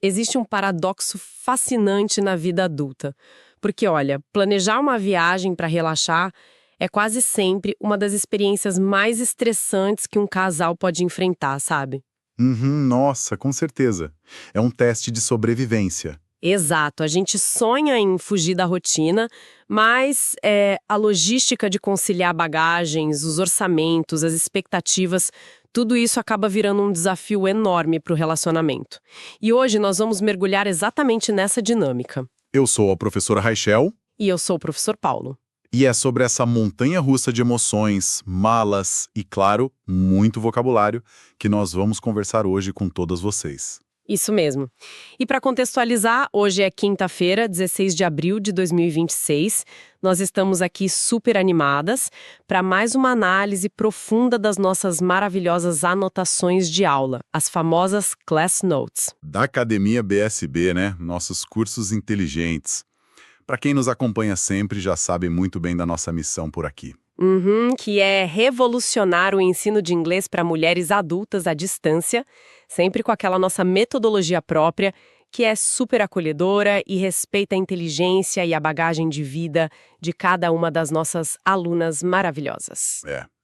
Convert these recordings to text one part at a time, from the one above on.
Existe um paradoxo fascinante na vida adulta. Porque, olha, planejar uma viagem para relaxar é quase sempre uma das experiências mais estressantes que um casal pode enfrentar, sabe? Uhum, nossa, com certeza. É um teste de sobrevivência. Exato, a gente sonha em fugir da rotina, mas a logística de conciliar bagagens, os orçamentos, as expectativas, tudo isso acaba virando um desafio enorme para o relacionamento. E hoje nós vamos mergulhar exatamente nessa dinâmica. Eu sou a professora Raichel E eu sou o professor Paulo. e é sobre essa montanha-russa de emoções, malas e, claro, muito vocabulário que nós vamos conversar hoje com todas vocês. Isso mesmo. E para contextualizar, hoje é quinta-feira, 16 de abril de 2026. Nós estamos aqui super animadas para mais uma análise profunda das nossas maravilhosas anotações de aula, as famosas Class Notes. Da Academia BSB, né? Nossos cursos inteligentes. Para quem nos acompanha sempre, já sabe muito bem da nossa missão por aqui. Que é revolucionar o ensino de inglês para mulheres adultas à distância, sempre com aquela nossa metodologia própria, que é super acolhedora e respeita a inteligência e a bagagem de vida de cada uma das nossas alunas maravilhosas.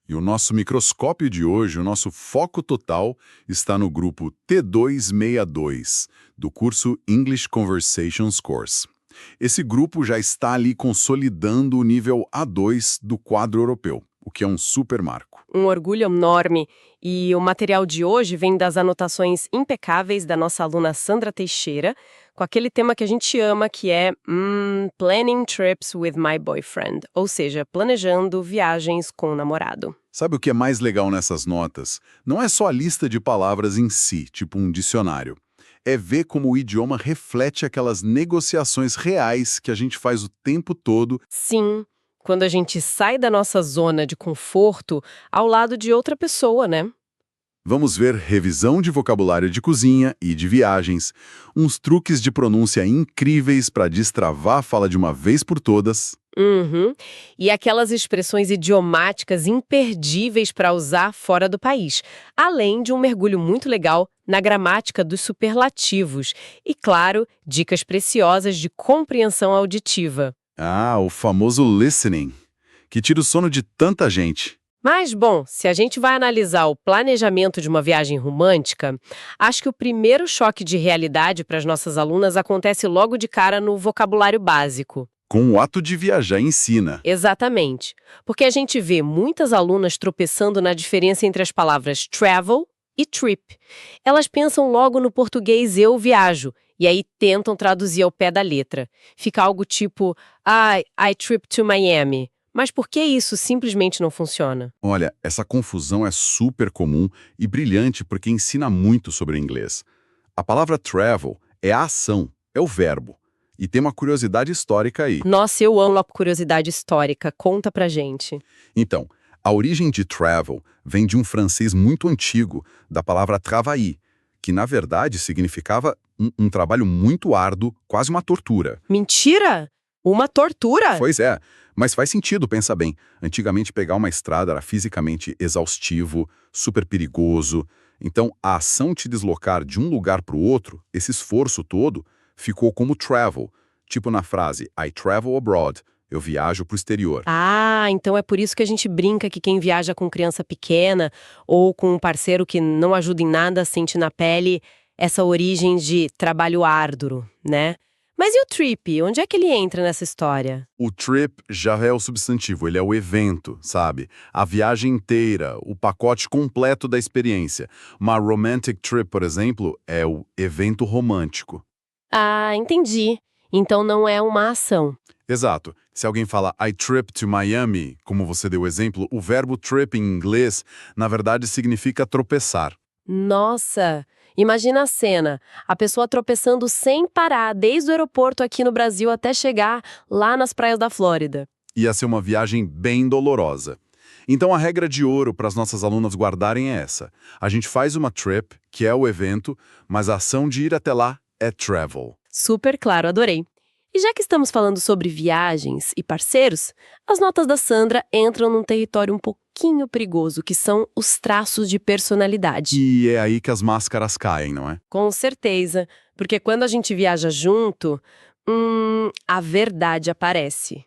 E o nosso microscópio de hoje, o nosso foco total, está no grupo T262, do curso English Conversations Course. Esse grupo já está ali consolidando o nível A2 do quadro europeu, o que é um super marco. Um orgulho enorme. E o material de hoje vem das anotações impecáveis da nossa aluna Sandra Teixeira, com aquele tema que a gente ama, que é Planning Trips with My Boyfriend, ou seja, planejando viagens com o namorado. Sabe o que é mais legal nessas notas? Não é só a lista de palavras em si, tipo um dicionário. É ver como o idioma reflete aquelas negociações reais que a gente faz o tempo todo. Sim, quando a gente sai da nossa zona de conforto ao lado de outra pessoa, né? Vamos ver revisão de vocabulário de cozinha e de viagens, uns truques de pronúncia incríveis para destravar a fala de uma vez por todas. E aquelas expressões idiomáticas imperdíveis para usar fora do país, além de um mergulho muito legal na gramática dos superlativos e, claro, dicas preciosas de compreensão auditiva. Ah, o famoso listening, que tira o sono de tanta gente. Mas, bom, se a gente vai analisar o planejamento de uma viagem romântica, acho que o primeiro choque de realidade para as nossas alunas acontece logo de cara no vocabulário básico. Com o ato de viajar ensina. Exatamente. Porque a gente vê muitas alunas tropeçando na diferença entre as palavras travel e trip. Elas pensam logo no português eu viajo, e aí tentam traduzir ao pé da letra. Fica algo tipo, I trip to Miami. Mas por que isso simplesmente não funciona? Olha, essa confusão é super comum e brilhante porque ensina muito sobre o inglês. A palavra travel é a ação, é o verbo. E tem uma curiosidade histórica aí. Nossa, eu amo a curiosidade histórica. Conta pra gente. Então, a origem de travel vem de um francês muito antigo, da palavra travailler, que na verdade significava um trabalho muito árduo, quase uma tortura. Mentira? Uma tortura? Pois é, mas faz sentido, pensa bem. Antigamente pegar uma estrada era fisicamente exaustivo, super perigoso. Então, a ação de te deslocar de um lugar para o outro, esse esforço todo, ficou como travel, tipo na frase I travel abroad, eu viajo para o exterior. Ah, então é por isso que a gente brinca que quem viaja com criança pequena ou com um parceiro que não ajuda em nada sente na pele essa origem de trabalho árduo, né? Mas e o trip? Onde é que ele entra nessa história? O trip já é o substantivo, ele é o evento, sabe? A viagem inteira, o pacote completo da experiência. Uma romantic trip, por exemplo, é o evento romântico. Ah, entendi. Então não é uma ação. Exato. Se alguém fala I trip to Miami, como você deu o exemplo, o verbo trip em inglês, na verdade, significa tropeçar. Nossa! Imagina a cena, a pessoa tropeçando sem parar, desde o aeroporto aqui no Brasil até chegar lá nas praias da Flórida. Ia ser uma viagem bem dolorosa. Então a regra de ouro para as nossas alunas guardarem é essa. A gente faz uma trip, que é o evento, mas a ação de ir até lá é travel. Super claro, adorei. E já que estamos falando sobre viagens e parceiros, as notas da Sandra entram num território um pouquinho pouquinho perigoso, que são os traços de personalidade. E é aí que as máscaras caem, não é? Com certeza, porque quando a gente viaja junto, a verdade aparece.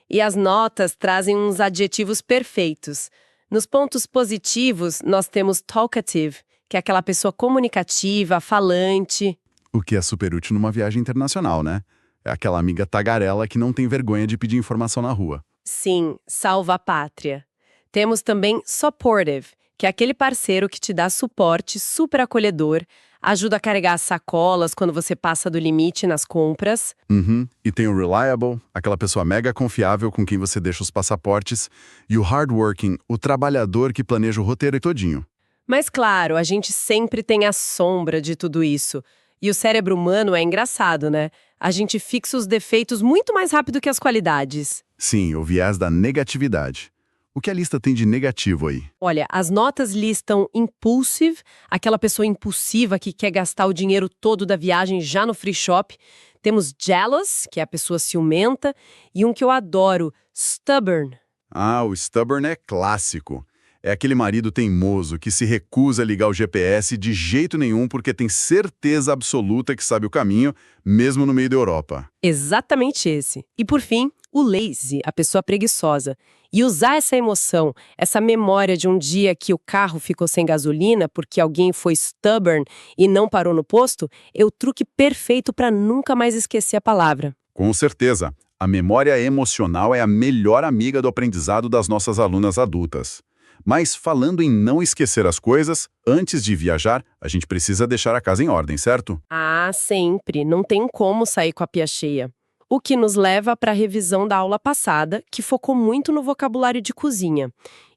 E as notas trazem uns adjetivos perfeitos. Nos pontos positivos, nós temos talkative, que é aquela pessoa comunicativa, falante. O que é super útil numa viagem internacional, né? É aquela amiga tagarela que não tem vergonha de pedir informação na rua. Sim, salva a pátria. Temos também supportive, que é aquele parceiro que te dá suporte, super acolhedor, ajuda a carregar as sacolas quando você passa do limite nas compras. Uhum. E tem o reliable, aquela pessoa mega confiável com quem você deixa os passaportes, e o hardworking, o trabalhador que planeja o roteiro todinho. Mas claro, a gente sempre tem a sombra de tudo isso. E o cérebro humano é engraçado, né? A gente fixa os defeitos muito mais rápido que as qualidades. Sim, o viés da negatividade. O que a lista tem de negativo aí? Olha, as notas listam impulsive, aquela pessoa impulsiva que quer gastar o dinheiro todo da viagem já no free shop. Temos jealous, que é a pessoa ciumenta, e um que eu adoro, stubborn. Ah, o stubborn é clássico. É aquele marido teimoso que se recusa a ligar o GPS de jeito nenhum porque tem certeza absoluta que sabe o caminho, mesmo no meio da Europa. Exatamente esse. E por fim, o lazy, a pessoa preguiçosa. E usar essa emoção, essa memória de um dia que o carro ficou sem gasolina porque alguém foi stubborn e não parou no posto, é o truque perfeito para nunca mais esquecer a palavra. Com certeza, a memória emocional é a melhor amiga do aprendizado das nossas alunas adultas. Mas falando em não esquecer as coisas, antes de viajar, a gente precisa deixar a casa em ordem, certo? Ah, sempre. Não tem como sair com a pia cheia. O que nos leva para a revisão da aula passada, que focou muito no vocabulário de cozinha.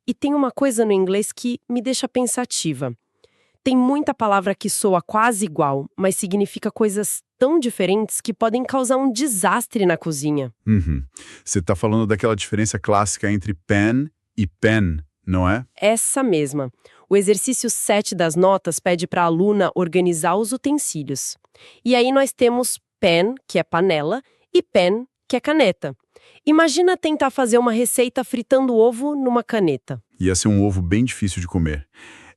E tem uma coisa no inglês que me deixa pensativa. Tem muita palavra que soa quase igual, mas significa coisas tão diferentes que podem causar um desastre na cozinha. Uhum. Você está falando daquela diferença clássica entre pan e pen, não é? Essa mesma. O exercício 7 das notas pede para a aluna organizar os utensílios. E aí nós temos pan, que é panela, e pen, que é caneta. Imagina tentar fazer uma receita fritando ovo numa caneta. Ia ser um ovo bem difícil de comer.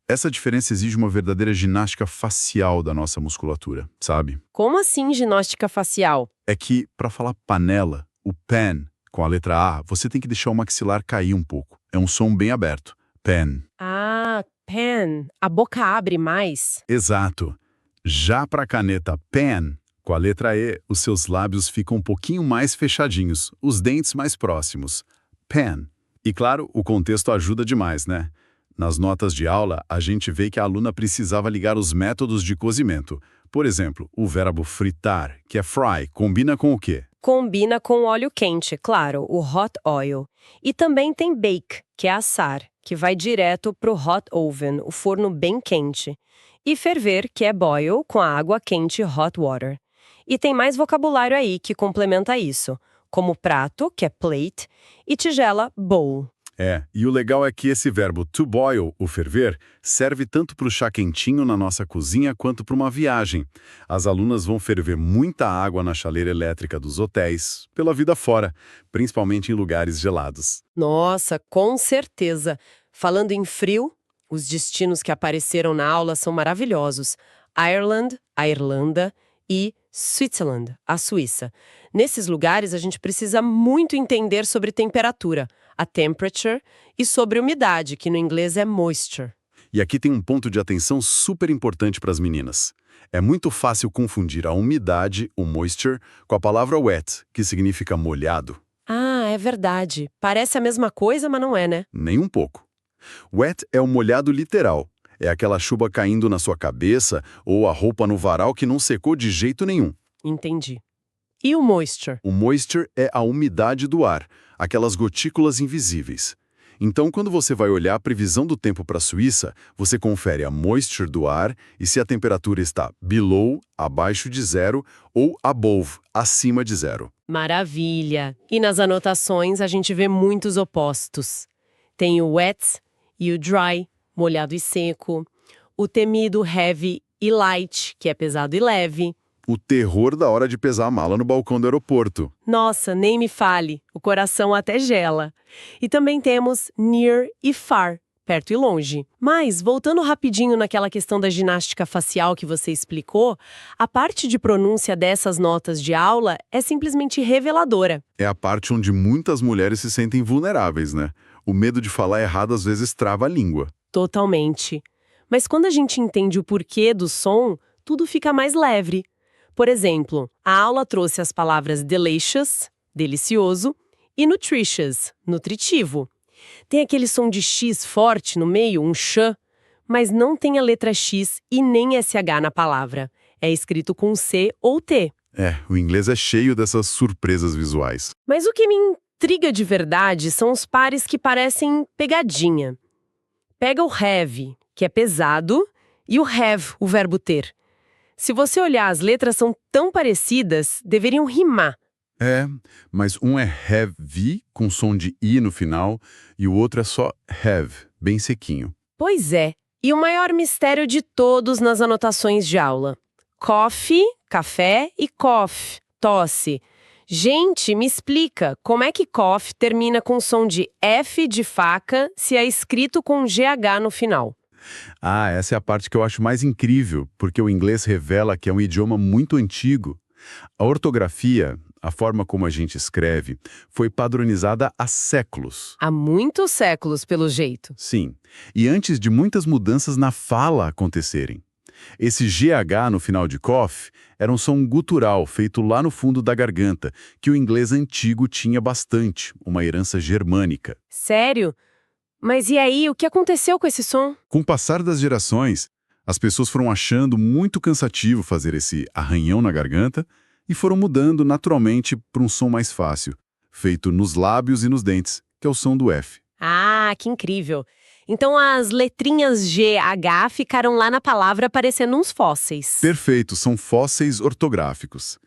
Essa diferença exige uma verdadeira ginástica facial da nossa musculatura, sabe? Como assim ginástica facial? É que, para falar panela, o pan, com a letra A, você tem que deixar o maxilar cair um pouco. É um som bem aberto. Pen. Ah, pen. A boca abre mais. Exato. Já para a caneta pen, com a letra E, os seus lábios ficam um pouquinho mais fechadinhos, os dentes mais próximos. Pen. E claro, o contexto ajuda demais, né? Nas notas de aula, a gente vê que a aluna precisava ligar os métodos de cozimento. Por exemplo, o verbo fritar, que é fry, combina com o quê? Combina com óleo quente, claro, o hot oil. E também tem bake, que é assar, que vai direto pro hot oven, o forno bem quente. E ferver, que é boil, com a água quente hot water. E tem mais vocabulário aí que complementa isso, como prato, que é plate, e tigela, bowl. E o legal é que esse verbo to boil, o ferver, serve tanto para o chá quentinho na nossa cozinha quanto para uma viagem. As alunas vão ferver muita água na chaleira elétrica dos hotéis, pela vida fora, principalmente em lugares gelados. Nossa, com certeza. Falando em frio, os destinos que apareceram na aula são maravilhosos. Ireland, a Irlanda, e Switzerland, a Suíça. Nesses lugares, a gente precisa muito entender sobre temperatura, a temperature, e sobre umidade, que no inglês é moisture. E aqui tem um ponto de atenção super importante para as meninas. É muito fácil confundir a umidade, o moisture, com a palavra wet, que significa molhado. Ah, é verdade. Parece a mesma coisa, mas não é, né? Nem um pouco. Wet é o molhado literal. É aquela chuva caindo na sua cabeça ou a roupa no varal que não secou de jeito nenhum. Entendi. E o moisture? O moisture é a umidade do ar, aquelas gotículas invisíveis. Então, quando você vai olhar a previsão do tempo para a Suíça, você confere a moisture do ar e se a temperatura está below, abaixo de zero, ou above, acima de zero. Maravilha! E nas anotações a gente vê muitos opostos. Tem o wet e o dry, molhado e seco. O temido heavy e light, que é pesado e leve. o terror da hora de pesar a mala no balcão do aeroporto. Nossa, nem me fale, o coração até gela. E também temos near e far, perto e longe. Mas, voltando rapidinho naquela questão da ginástica facial que você explicou, a parte de pronúncia dessas notas de aula é simplesmente reveladora. É a parte onde muitas mulheres se sentem vulneráveis, né? O medo de falar errado às vezes trava a língua. Totalmente. Mas quando a gente entende o porquê do som, tudo fica mais leve. Por exemplo, a aula trouxe as palavras delicious, delicioso, e nutritious, nutritivo. Tem aquele som de X forte no meio, um ch, mas não tem a letra X e nem SH na palavra. É escrito com C ou T. É, o inglês é cheio dessas surpresas visuais. Mas o que me intriga de verdade são os pares que parecem pegadinha. Pega o have, que é pesado, e o have, o verbo ter. Se você olhar, as letras são tão parecidas, deveriam rimar. É, mas um é heavy, com som de I no final, e o outro é só have, bem sequinho. Pois é, e o maior mistério de todos nas anotações de aula. Coffee, café, e cough, tosse. Gente, me explica, como é que cough termina com som de F de faca se é escrito com GH no final? Ah, essa é a parte que eu acho mais incrível, porque o inglês revela que é um idioma muito antigo. A ortografia, a forma como a gente escreve, foi padronizada há séculos. Há muitos séculos, pelo jeito. Sim, e antes de muitas mudanças na fala acontecerem. Esse GH no final de cough era um som gutural feito lá no fundo da garganta, que o inglês antigo tinha bastante, uma herança germânica. Sério? Mas e aí, o que aconteceu com esse som? Com o passar das gerações, as pessoas foram achando muito cansativo fazer esse arranhão na garganta e foram mudando naturalmente para um som mais fácil, feito nos lábios e nos dentes, que é o som do F. Ah, que incrível! Então as letrinhas G, H ficaram lá na palavra parecendo uns fósseis. Perfeito, são fósseis ortográficos.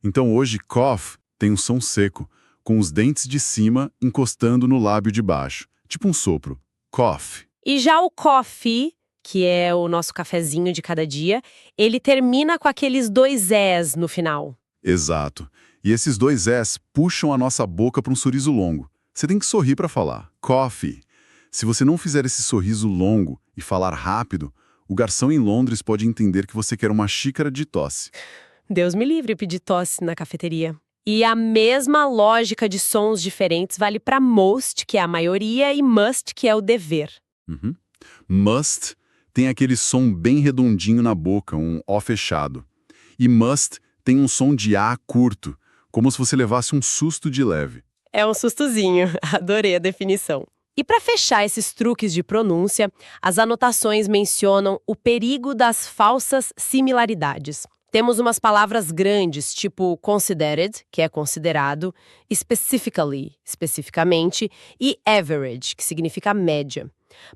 Então hoje cough tem um som seco, com os dentes de cima encostando no lábio de baixo, tipo um sopro. Cough. E já o coffee, que é o nosso cafezinho de cada dia, ele termina com aqueles dois S no final. Exato. E esses dois S puxam a nossa boca para um sorriso longo. Você tem que sorrir para falar. Coffee. Se você não fizer esse sorriso longo e falar rápido, o garçom em Londres pode entender que você quer uma xícara de tosse. Deus me livre pedir tosse na cafeteria. E a mesma lógica de sons diferentes vale para most, que é a maioria, e must, que é o dever. Uhum. Must tem aquele som bem redondinho na boca, um O fechado. E must tem um som de A curto, como se você levasse um susto de leve. É um sustozinho, adorei a definição. E para fechar esses truques de pronúncia, as anotações mencionam o perigo das falsas similaridades. Temos umas palavras grandes, tipo considered, que é considerado, specifically, especificamente, e average, que significa média.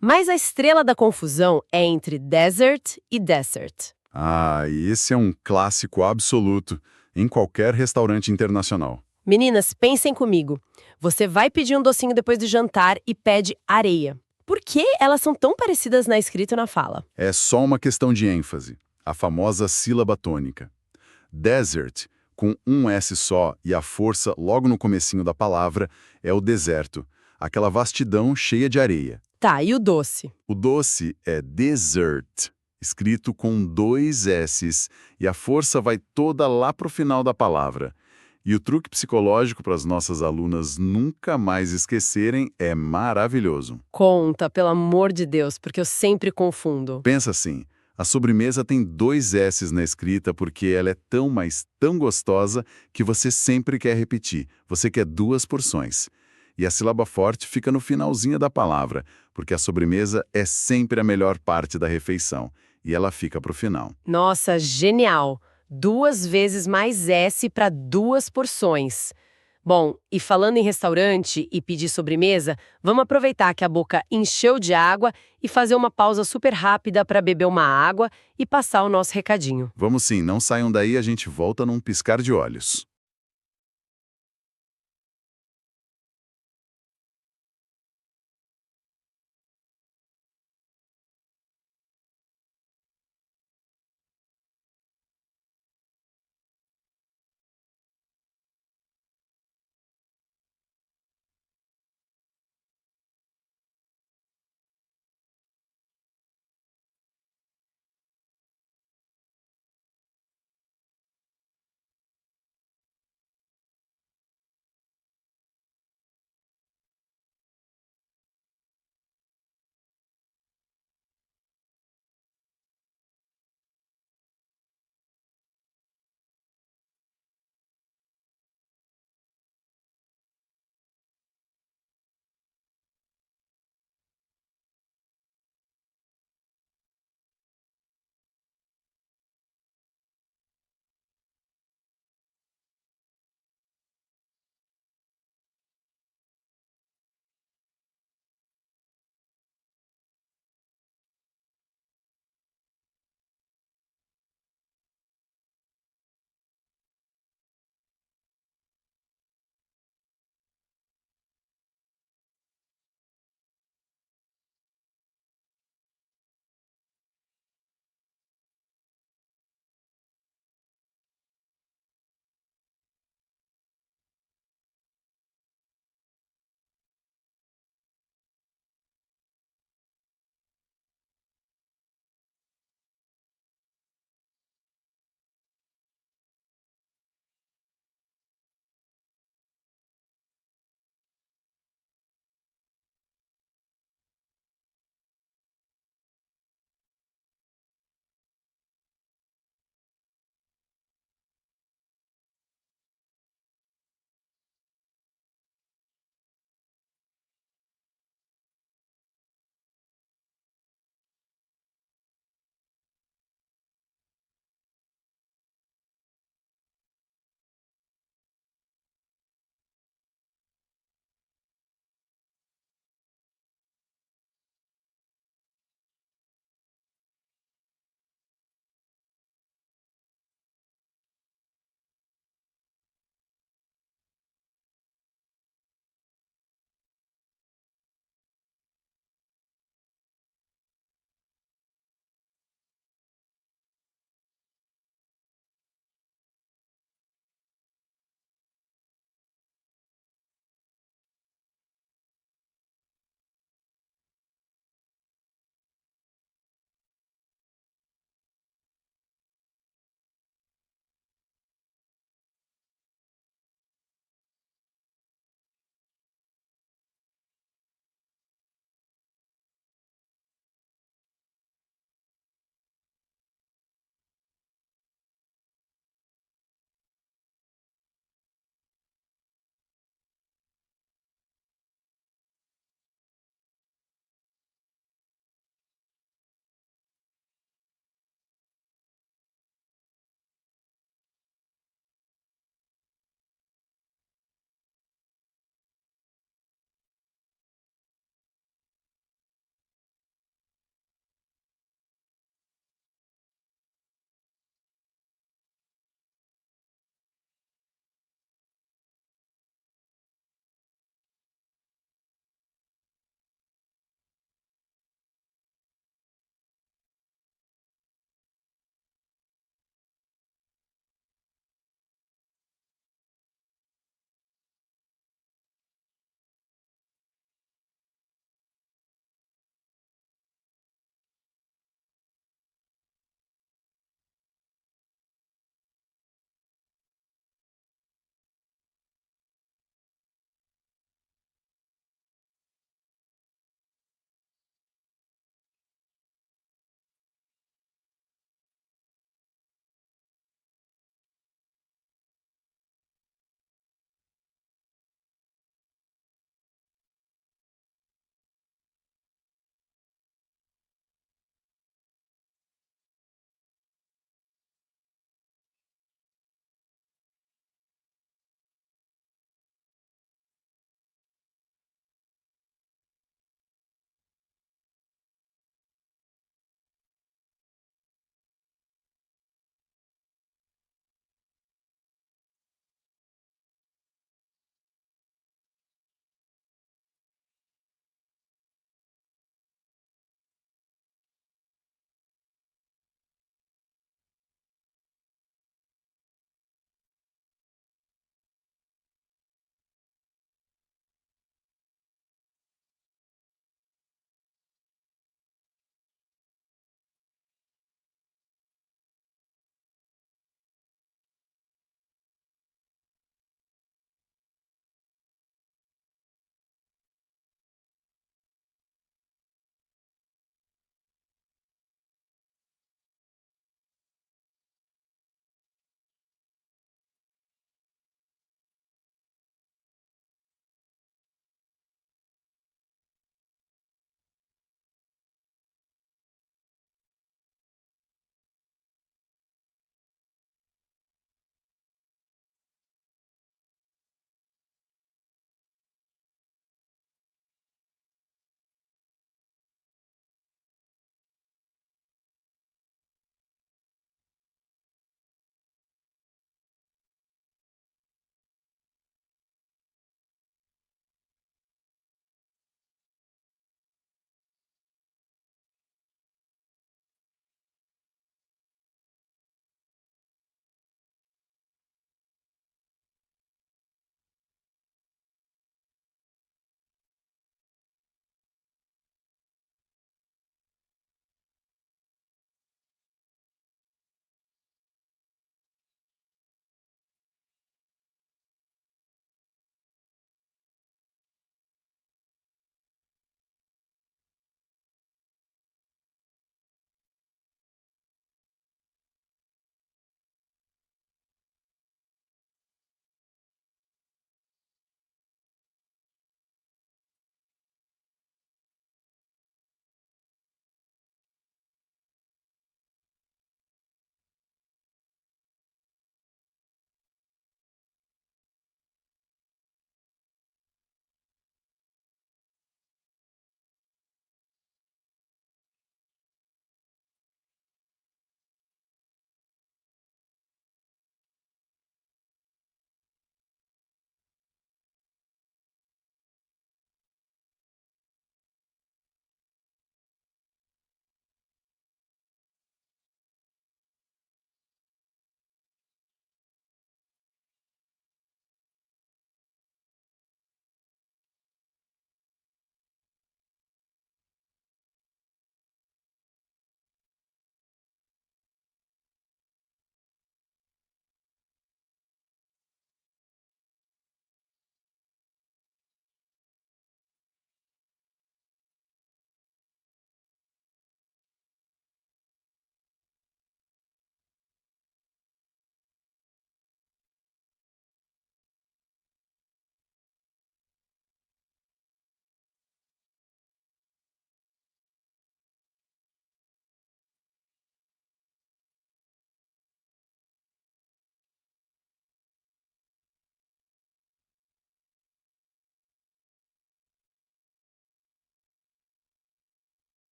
Mas a estrela da confusão é entre desert e desert. Ah, e esse é um clássico absoluto em qualquer restaurante internacional. Meninas, pensem comigo. Você vai pedir um docinho depois do jantar e pede areia. Por que elas são tão parecidas na escrita e na fala? É só uma questão de ênfase, a famosa sílaba tônica. Desert, com um S só e a força logo no comecinho da palavra, é o deserto, aquela vastidão cheia de areia. Tá, e o doce? O doce é dessert, escrito com dois S's, e a força vai toda lá pro final da palavra. E o truque psicológico para as nossas alunas nunca mais esquecerem é maravilhoso. Conta, pelo amor de Deus, porque eu sempre confundo. Pensa assim, a sobremesa tem dois S's na escrita porque ela é tão, mas tão gostosa que você sempre quer repetir. Você quer duas porções. E a sílaba forte fica no finalzinho da palavra, porque a sobremesa é sempre a melhor parte da refeição. E ela fica para o final. Nossa, genial! 2 vezes mais S para 2 porções. Bom, e falando em restaurante e pedir sobremesa, vamos aproveitar que a boca encheu de água e fazer uma pausa super rápida para beber uma água e passar o nosso recadinho. Vamos sim, não saiam daí, a gente volta num piscar de olhos.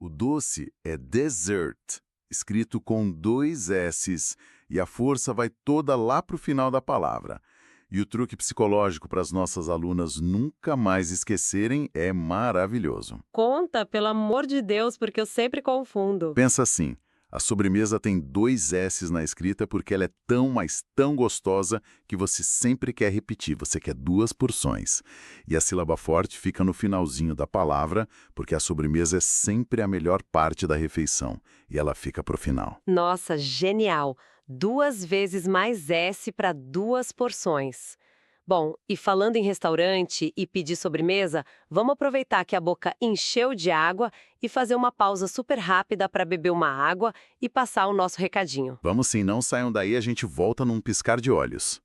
O doce é dessert, escrito com 2 S's, e a força vai toda lá para o final da palavra. E o truque psicológico para as nossas alunas nunca mais esquecerem é maravilhoso. Conta, pelo amor de Deus, porque eu sempre confundo. Pensa assim, a sobremesa tem 2 S's na escrita porque ela é tão, mas tão gostosa que você sempre quer repetir, você quer 2 porções. E a sílaba forte fica no finalzinho da palavra, porque a sobremesa é sempre a melhor parte da refeição, e ela fica pro final. Nossa, genial! 2 vezes mais S para 2 porções. Bom, e falando em restaurante e pedir sobremesa, vamos aproveitar que a boca encheu de água e fazer uma pausa super rápida para beber uma água e passar o nosso recadinho. Vamos sim, não saiam daí, a gente volta num piscar de olhos.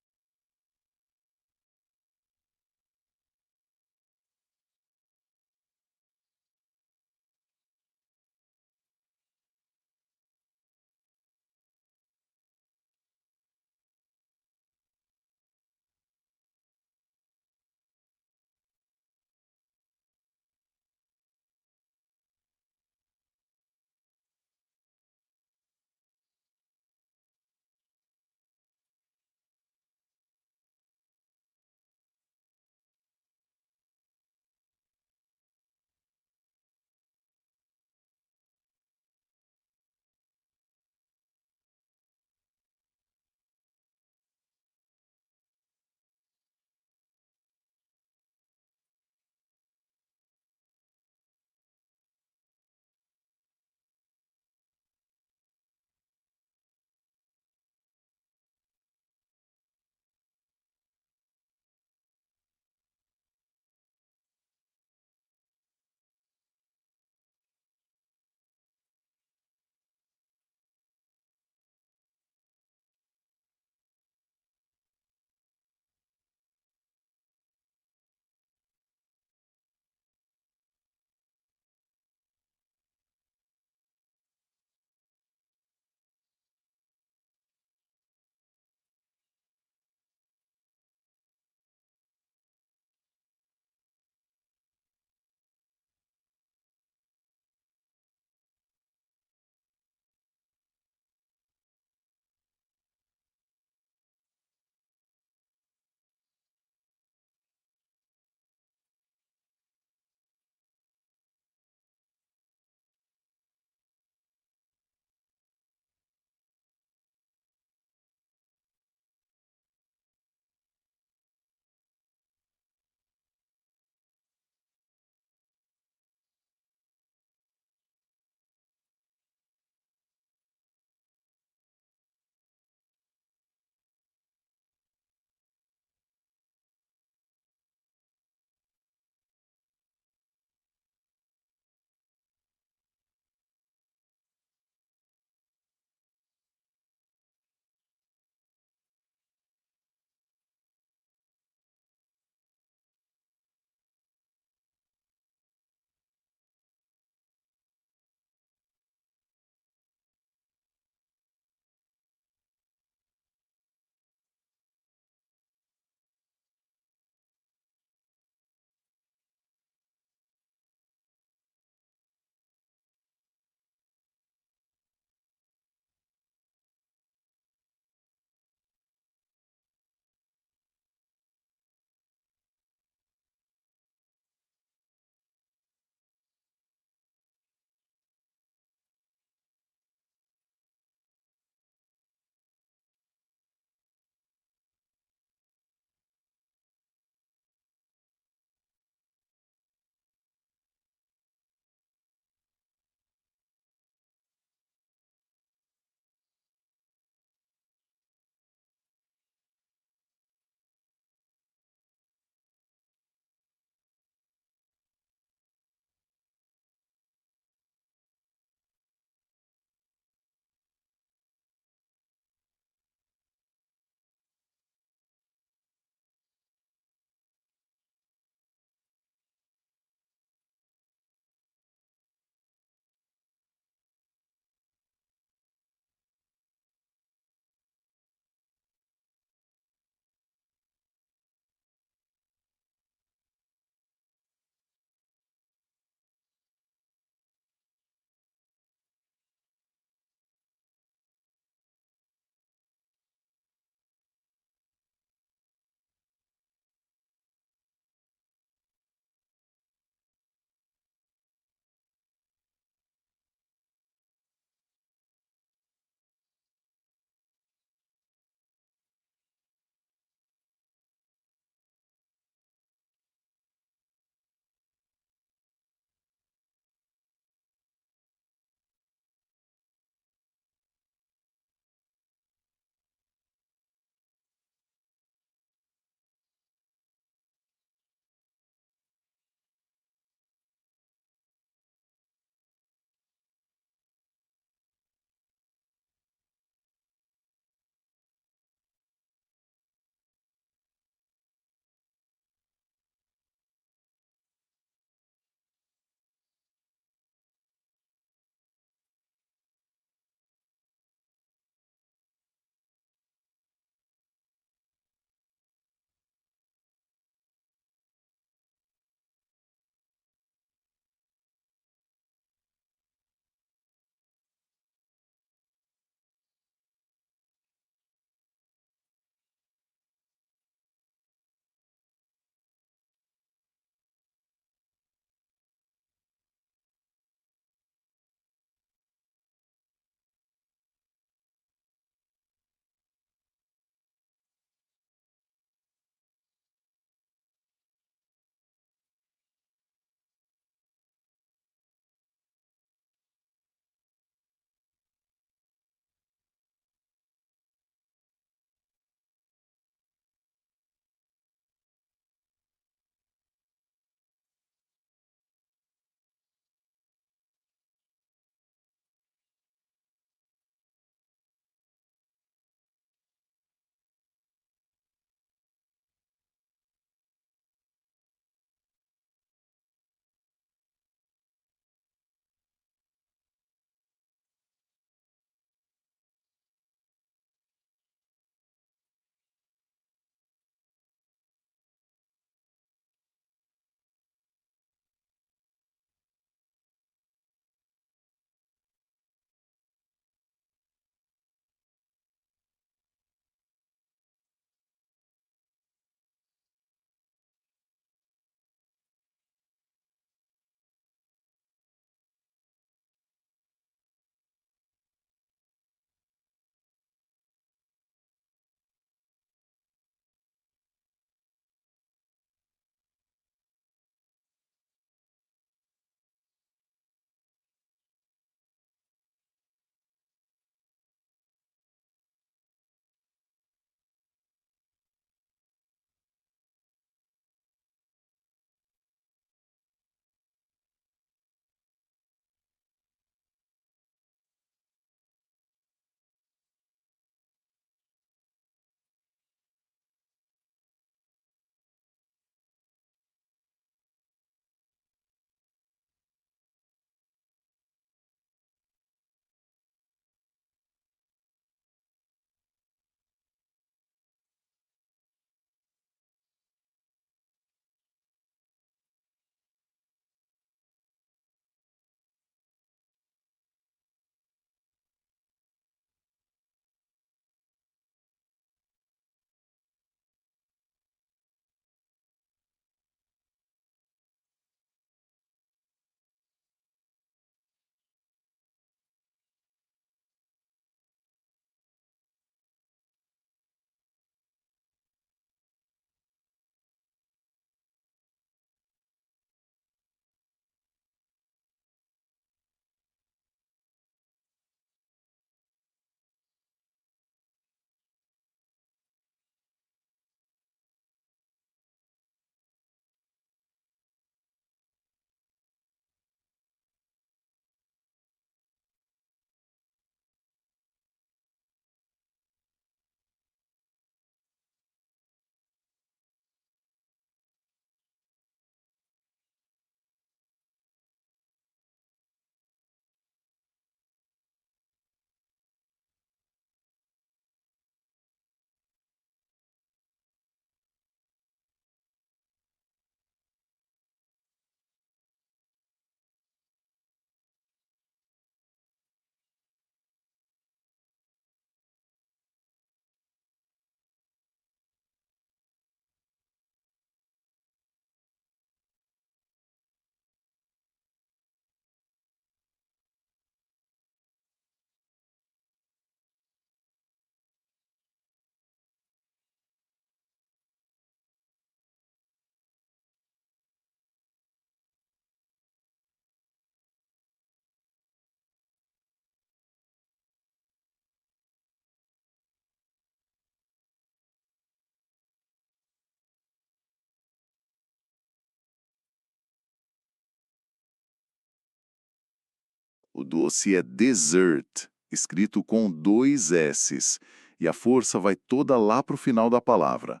O doce é dessert, escrito com 2 S's, e a força vai toda lá para o final da palavra.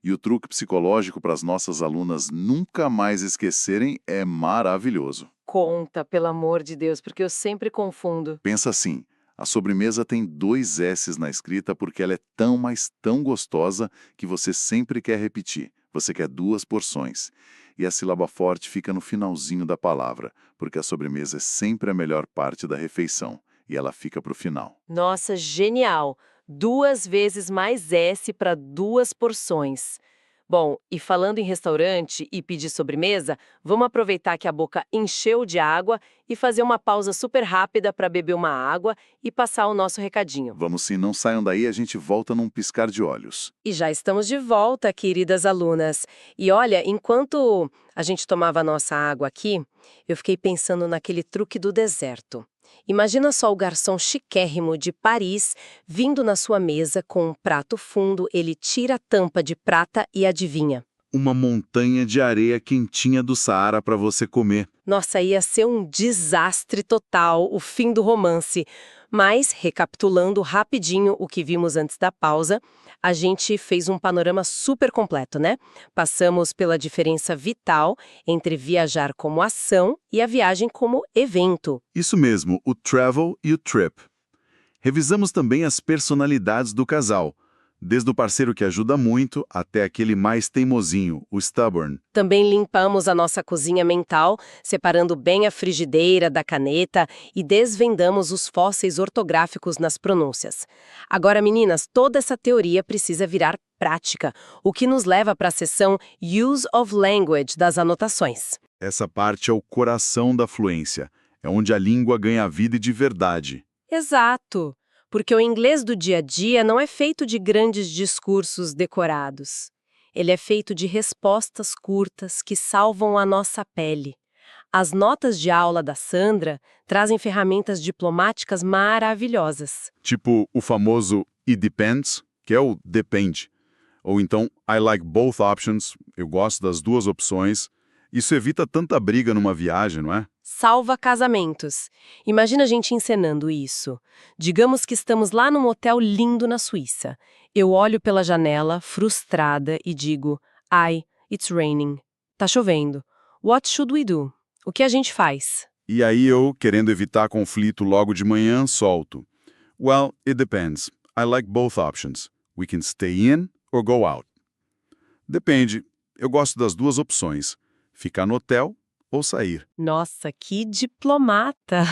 E o truque psicológico para as nossas alunas nunca mais esquecerem é maravilhoso. Conta, pelo amor de Deus, porque eu sempre confundo. Pensa assim, a sobremesa tem 2 S's na escrita porque ela é tão, mas tão gostosa que você sempre quer repetir. Você quer 2 porções. E a sílaba forte fica no finalzinho da palavra, porque a sobremesa é sempre a melhor parte da refeição, e ela fica para o final. Nossa, genial! 2 vezes mais S para 2 porções. Bom, e falando em restaurante e pedir sobremesa, vamos aproveitar que a boca encheu de água e fazer uma pausa super rápida para beber uma água e passar o nosso recadinho. Vamos sim, não saiam daí, a gente volta num piscar de olhos. E já estamos de volta, queridas alunas. E olha, enquanto a gente tomava a nossa água aqui, eu fiquei pensando naquele truque do deserto. Imagina só o garçom chiquérrimo de Paris vindo na sua mesa com um prato fundo, ele tira a tampa de prata e adivinha. Uma montanha de areia quentinha do Saara para você comer. Nossa, ia ser um desastre total, o fim do romance. Mas, recapitulando rapidinho o que vimos antes da pausa, a gente fez um panorama super completo, né? Passamos pela diferença vital entre viajar como ação e a viagem como evento. Isso mesmo, o travel e o trip. Revisamos também as personalidades do casal, desde o parceiro que ajuda muito até aquele mais teimosinho, o stubborn. Também limpamos a nossa cozinha mental, separando bem a frigideira da caneta e desvendamos os fósseis ortográficos nas pronúncias. Agora, meninas, toda essa teoria precisa virar prática, o que nos leva para a seção Use of Language das anotações. Essa parte é o coração da fluência, é onde a língua ganha vida de verdade. Exato, porque o inglês do dia a dia não é feito de grandes discursos decorados. Ele é feito de respostas curtas que salvam a nossa pele. As notas de aula da Sandra trazem ferramentas diplomáticas maravilhosas. Tipo o famoso it depends, que é o depende. Ou então I like both options, eu gosto das 2 opções. Isso evita tanta briga numa viagem, não é? Salva casamentos. Imagina a gente encenando isso. Digamos que estamos lá num hotel lindo na Suíça. Eu olho pela janela, frustrada, e digo, ai, it's raining. Tá chovendo. What should we do? O que a gente faz? E aí eu, querendo evitar conflito logo de manhã, solto. Well, it depends. I like both options. We can stay in or go out. Depende. Eu gosto das 2 opções. Ficar no hotel ou sair. Nossa, que diplomata!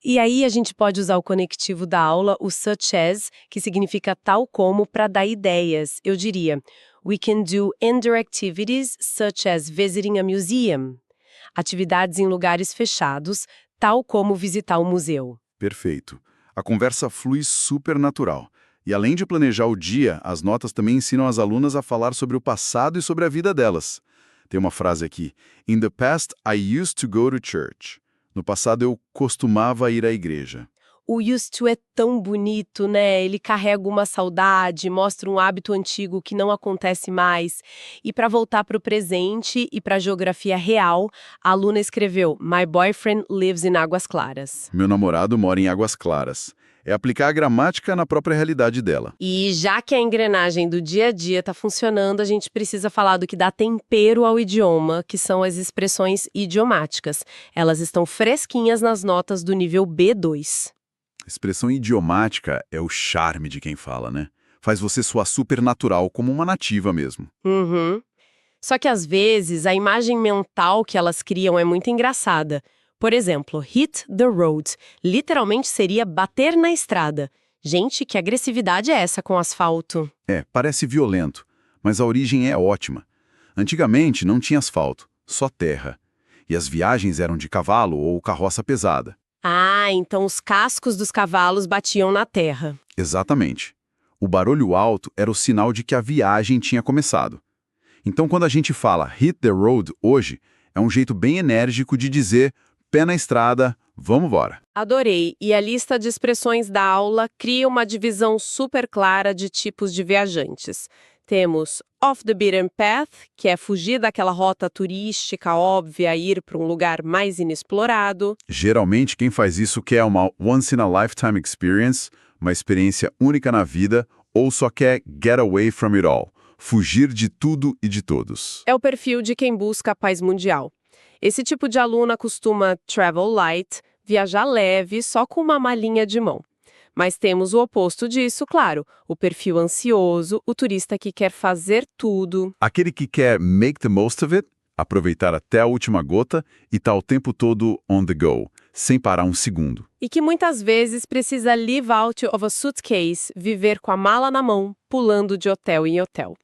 E aí a gente pode usar o conectivo da aula, o such as, que significa tal como, para dar ideias. Eu diria, we can do indoor activities such as visiting a museum. Atividades em lugares fechados, tal como visitar o museu. Perfeito. A conversa flui super natural. E além de planejar o dia, as notas também ensinam as alunas a falar sobre o passado e sobre a vida delas. Tem uma frase aqui. In the past, I used to go to church. No passado, eu costumava ir à igreja. O used to é tão bonito, né? Ele carrega uma saudade, mostra um hábito antigo que não acontece mais. E para voltar para o presente e para a geografia real, a aluna escreveu My boyfriend lives in Águas Claras. Meu namorado mora em Águas Claras. É aplicar a gramática na própria realidade dela. E já que a engrenagem do dia a dia está funcionando, a gente precisa falar do que dá tempero ao idioma, que são as expressões idiomáticas. Elas estão fresquinhas nas notas do nível B2. Expressão idiomática é o charme de quem fala, né? Faz você soar super natural, como uma nativa mesmo. Uhum. Só que às vezes a imagem mental que elas criam é muito engraçada. Por exemplo, hit the road, literalmente seria bater na estrada. Gente, que agressividade é essa com asfalto? Parece violento, mas a origem é ótima. Antigamente não tinha asfalto, só terra. E as viagens eram de cavalo ou carroça pesada. Ah, então os cascos dos cavalos batiam na terra. Exatamente. O barulho alto era o sinal de que a viagem tinha começado. Então quando a gente fala hit the road hoje, é um jeito bem enérgico de dizer pé na estrada, vamos embora. Adorei. E a lista de expressões da aula cria uma divisão super clara de tipos de viajantes. Temos off the beaten path, que é fugir daquela rota turística óbvia, ir para um lugar mais inexplorado. Geralmente, quem faz isso quer uma once-in-a-lifetime experience, uma experiência única na vida, ou só quer get away from it all, fugir de tudo e de todos. É o perfil de quem busca a paz mundial. Esse tipo de aluna costuma travel light, viajar leve, só com uma malinha de mão. Mas temos o oposto disso, claro, o perfil ansioso, o turista que quer fazer tudo. Aquele que quer make the most of it, aproveitar até a última gota e tá o tempo todo on the go, sem parar um segundo. E que muitas vezes precisa live out of a suitcase, viver com a mala na mão, pulando de hotel em hotel.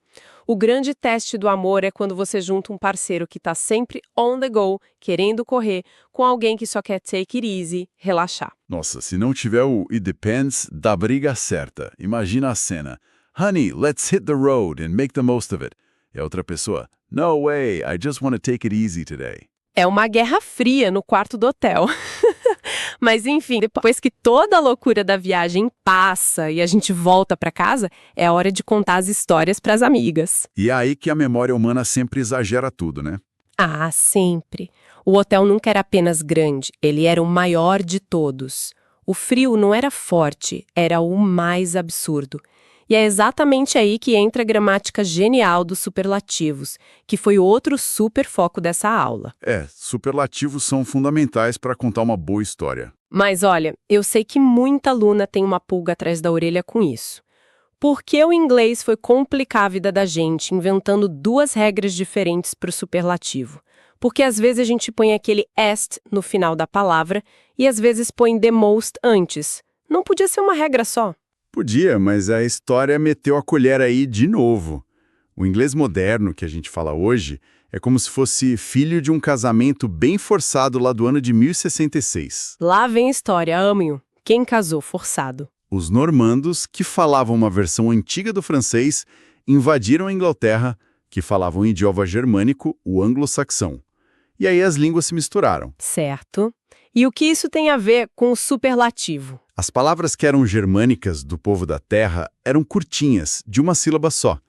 O grande teste do amor é quando você junta um parceiro que tá sempre on the go, querendo correr, com alguém que só quer take it easy, relaxar. Nossa, se não tiver o it depends, dá briga certa. Imagina a cena. Honey, let's hit the road and make the most of it. E a outra pessoa, no way, I just want to take it easy today. É uma guerra fria no quarto do hotel. Mas enfim, depois que toda a loucura da viagem passa e a gente volta para casa, é a hora de contar as histórias para as amigas. E é aí que a memória humana sempre exagera tudo, né? Ah, sempre. O hotel nunca era apenas grande, ele era o maior de todos. O frio não era forte, era o mais absurdo. E é exatamente aí que entra a gramática genial dos superlativos, que foi outro super foco dessa aula. Superlativos são fundamentais para contar uma boa história. Mas olha, eu sei que muita aluna tem uma pulga atrás da orelha com isso. Por que o inglês foi complicar a vida da gente, inventando duas regras diferentes para o superlativo? Porque às vezes a gente põe aquele est no final da palavra e às vezes põe the most antes. Não podia ser uma regra só. Podia, mas a história meteu a colher aí de novo. O inglês moderno que a gente fala hoje é como se fosse filho de um casamento bem forçado lá do ano de 1066. Lá vem a história, ame-o. Quem casou forçado? Os normandos, que falavam uma versão antiga do francês, invadiram a Inglaterra, que falavam um idioma germânico, o anglo-saxão. E aí as línguas se misturaram. Certo. E o que isso tem a ver com o superlativo? As palavras que eram germânicas do povo da terra eram curtinhas, de uma sílaba só.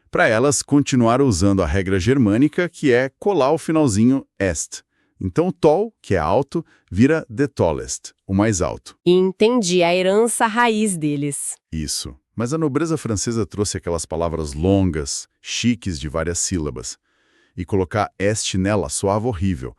Para elas, continuaram usando a regra germânica, que é colar o finalzinho est. Então, o tall, que é alto, vira the tallest, o mais alto. Entendi, a herança raiz deles. Isso. Mas a nobreza francesa trouxe aquelas palavras longas, chiques de várias sílabas. E colocar est nela soava horrível.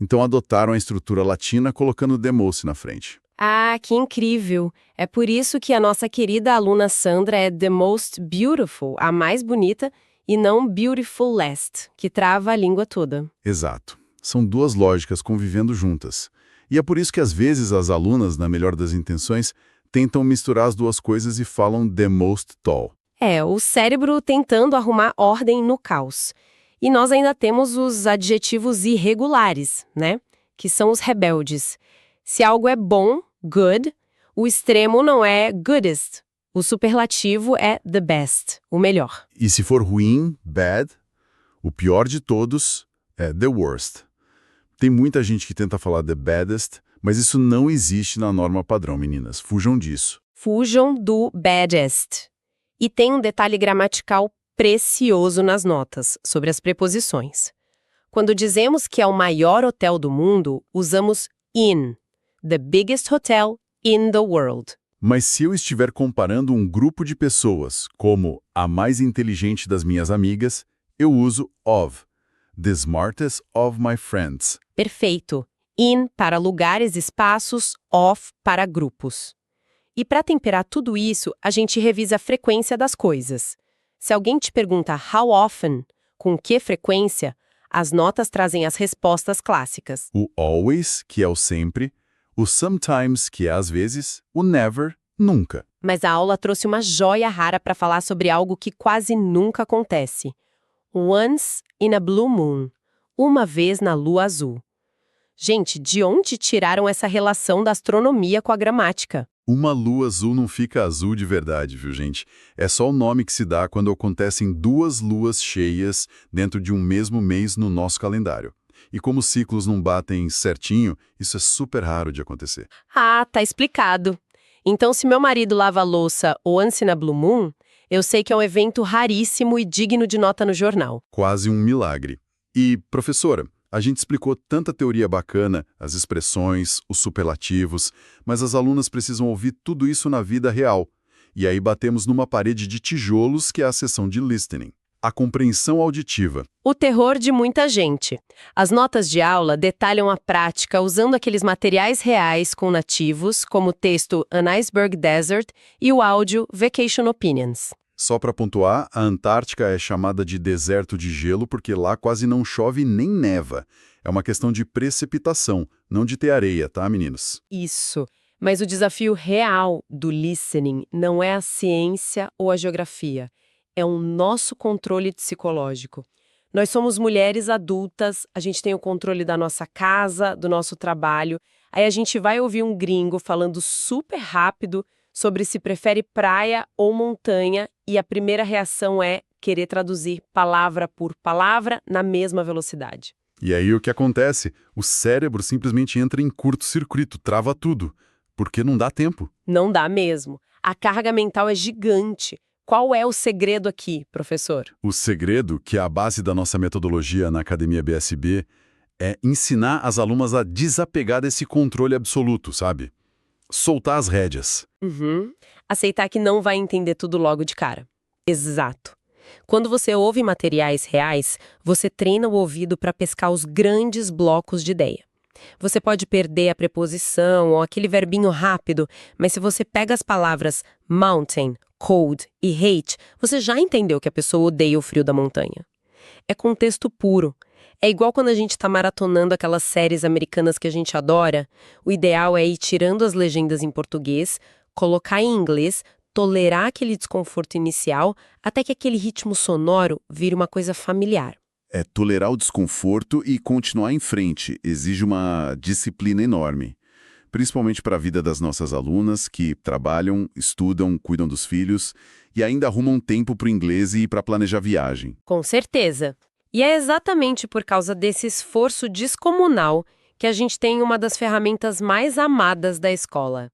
Então adotaram a estrutura latina colocando the most na frente. Ah, que incrível! É por isso que a nossa querida aluna Sandra é the most beautiful, a mais bonita, e não beautiful last, que trava a língua toda. Exato. São duas lógicas convivendo juntas. E é por isso que às vezes as alunas, na melhor das intenções, tentam misturar as duas coisas e falam the most tall. É, o cérebro tentando arrumar ordem no caos. E nós ainda temos os adjetivos irregulares, né? Que são os rebeldes. Se algo é bom, good, o extremo não é goodest. O superlativo é the best, o melhor. E se for ruim, bad, o pior de todos é the worst. Tem muita gente que tenta falar the baddest, mas isso não existe na norma padrão, meninas. Fujam disso. Fujam do baddest. E tem um detalhe gramatical precioso nas notas, sobre as preposições. Quando dizemos que é o maior hotel do mundo, usamos in. The biggest hotel in the world. Mas se eu estiver comparando um grupo de pessoas como a mais inteligente das minhas amigas, eu uso of. The smartest of my friends. Perfeito. In para lugares, espaços, of para grupos. E para temperar tudo isso, a gente revisa a frequência das coisas. Se alguém te pergunta how often, com que frequência, as notas trazem as respostas clássicas. O always, que é o sempre, o sometimes, que é às vezes, o never, nunca. Mas a aula trouxe uma joia rara para falar sobre algo que quase nunca acontece. Once in a blue moon. Uma vez na lua azul. Gente, de onde tiraram essa relação da astronomia com a gramática? Uma lua azul não fica azul de verdade, viu, gente? É só o nome que se dá quando acontecem duas luas cheias dentro de um mesmo mês no nosso calendário. E como os ciclos não batem certinho, isso é super raro de acontecer. Ah, tá explicado. Então, se meu marido lava a louça once in a blue moon, Eu sei que é um evento raríssimo e digno de nota no jornal. Quase um milagre. E, professora, a gente explicou tanta teoria bacana, as expressões, os superlativos, mas as alunas precisam ouvir tudo isso na vida real. E aí batemos numa parede de tijolos que é a seção de listening. A compreensão auditiva. O terror de muita gente. As notas de aula detalham a prática usando aqueles materiais reais com nativos, como o texto An Iceberg Desert e o áudio Vacation Opinions. Só para pontuar, a Antártica é chamada de deserto de gelo porque lá quase não chove nem neva. É uma questão de precipitação, não de ter areia, tá, meninos? Isso. Mas o desafio real do listening não é a ciência ou a geografia. É o nosso controle psicológico. Nós somos mulheres adultas, a gente tem o controle da nossa casa, do nosso trabalho. Aí a gente vai ouvir um gringo falando super rápido sobre se prefere praia ou montanha e a primeira reação é querer traduzir palavra por palavra na mesma velocidade. E aí o que acontece? O cérebro simplesmente entra em curto-circuito, trava tudo, porque não dá tempo. Não dá mesmo. A carga mental é gigante. Qual é o segredo aqui, professor? O segredo, que é a base da nossa metodologia na Academia BSB, é ensinar as alunas a desapegar desse controle absoluto, sabe? Soltar as rédeas. Aceitar que não vai entender tudo logo de cara. Exato. Quando você ouve materiais reais, você treina o ouvido para pescar os grandes blocos de ideia. Você pode perder a preposição ou aquele verbinho rápido, mas se você pega as palavras mountain, cold e hate, você já entendeu que a pessoa odeia o frio da montanha. É contexto puro. É igual quando a gente está maratonando aquelas séries americanas que a gente adora. O ideal é ir tirando as legendas em português, colocar em inglês, tolerar aquele desconforto inicial, até que aquele ritmo sonoro vire uma coisa familiar. É tolerar o desconforto e continuar em frente. Exige uma disciplina enorme. Principalmente para a vida das nossas alunas, que trabalham, estudam, cuidam dos filhos e ainda arrumam tempo para o inglês e para planejar viagem. Com certeza. E é exatamente por causa desse esforço descomunal que a gente tem uma das ferramentas mais amadas da escola.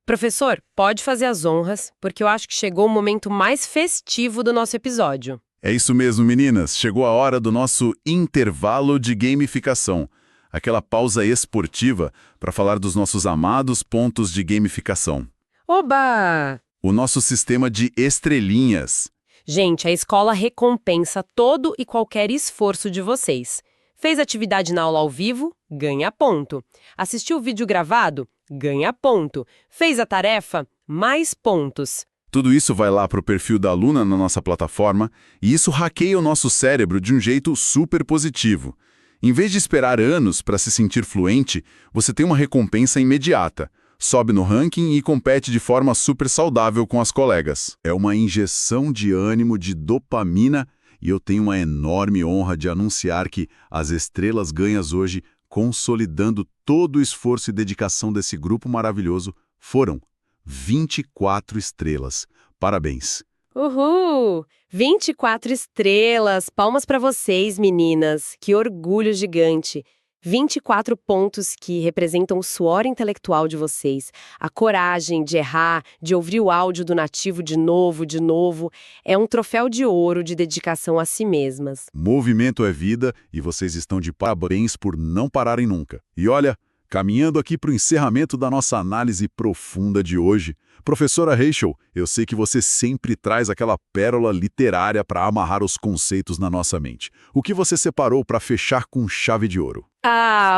Professor, pode fazer as honras, porque eu acho que chegou o momento mais festivo do nosso episódio. É isso mesmo, meninas. Chegou a hora do nosso intervalo de gamificação. Aquela pausa esportiva para falar dos nossos amados pontos de gamificação. Oba! O nosso sistema de estrelinhas. Gente, a escola recompensa todo e qualquer esforço de vocês. Fez atividade na aula ao vivo? Ganha ponto. Assistiu o vídeo gravado? Ganha ponto. Fez a tarefa? Mais pontos. Tudo isso vai lá para o perfil da aluna na nossa plataforma e isso hackeia o nosso cérebro de um jeito super positivo. Em vez de esperar anos para se sentir fluente, você tem uma recompensa imediata. Sobe no ranking e compete de forma super saudável com as colegas. É uma injeção de ânimo, de dopamina, e eu tenho uma enorme honra de anunciar que as estrelas ganhas hoje, consolidando todo o esforço e dedicação desse grupo maravilhoso, foram 24 estrelas. Parabéns! Uhul! 24 estrelas! Palmas para vocês, meninas! Que orgulho gigante! 24 pontos que representam o suor intelectual de vocês, a coragem de errar, de ouvir o áudio do nativo de novo. É um troféu de ouro de dedicação a si mesmas. Movimento é vida e vocês estão de parabéns por não pararem nunca. E olha, caminhando aqui para o encerramento da nossa análise profunda de hoje, professora Rachel, eu sei que você sempre traz aquela pérola literária para amarrar os conceitos na nossa mente. O que você separou para fechar com chave de ouro?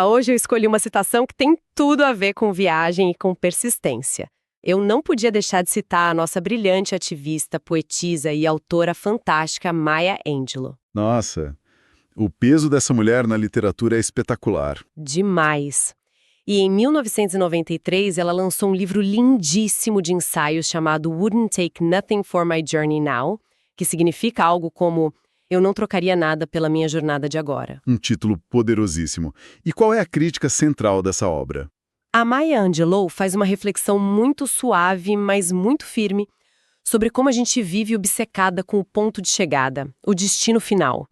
Hoje eu escolhi uma citação que tem tudo a ver com viagem e com persistência. Eu não podia deixar de citar a nossa brilhante ativista, poetisa e autora fantástica Maya Angelou. Nossa, o peso dessa mulher na literatura é espetacular. Demais! E em 1993, ela lançou um livro lindíssimo de ensaios chamado Wouldn't Take Nothing for My Journey Now, que significa algo como Eu não trocaria nada pela minha jornada de agora. Um título poderosíssimo. E qual é a crítica central dessa obra? A Maya Angelou faz uma reflexão muito suave, mas muito firme, sobre como a gente vive obcecada com o ponto de chegada, o destino final.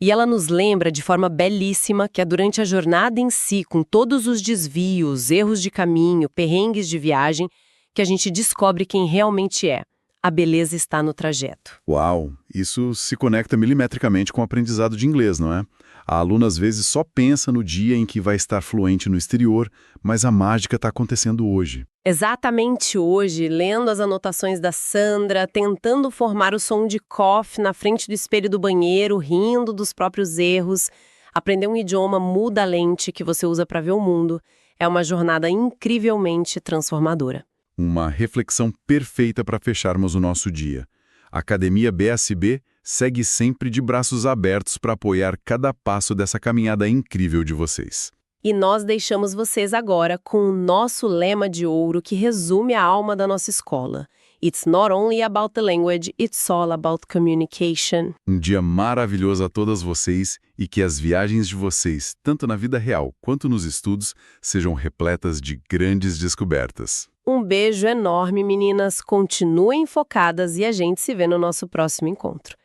E ela nos lembra de forma belíssima que é durante a jornada em si, com todos os desvios, erros de caminho, perrengues de viagem, que a gente descobre quem realmente é. A beleza está no trajeto. Uau, isso se conecta milimetricamente com o aprendizado de inglês, não é? A aluna às vezes só pensa no dia em que vai estar fluente no exterior, mas a mágica está acontecendo hoje. Exatamente hoje, lendo as anotações da Sandra, tentando formar o som de coffee na frente do espelho do banheiro, rindo dos próprios erros. Aprender um idioma muda a lente que você usa para ver o mundo. É uma jornada incrivelmente transformadora. Uma reflexão perfeita para fecharmos o nosso dia. A Academia BSB segue sempre de braços abertos para apoiar cada passo dessa caminhada incrível de vocês. E nós deixamos vocês agora com o nosso lema de ouro que resume a alma da nossa escola. It's not only about the language, it's all about communication. Um dia maravilhoso a todas vocês e que as viagens de vocês, tanto na vida real quanto nos estudos, sejam repletas de grandes descobertas. Um beijo enorme, meninas. Continuem focadas e a gente se vê no nosso próximo encontro.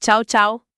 Tchau, tchau!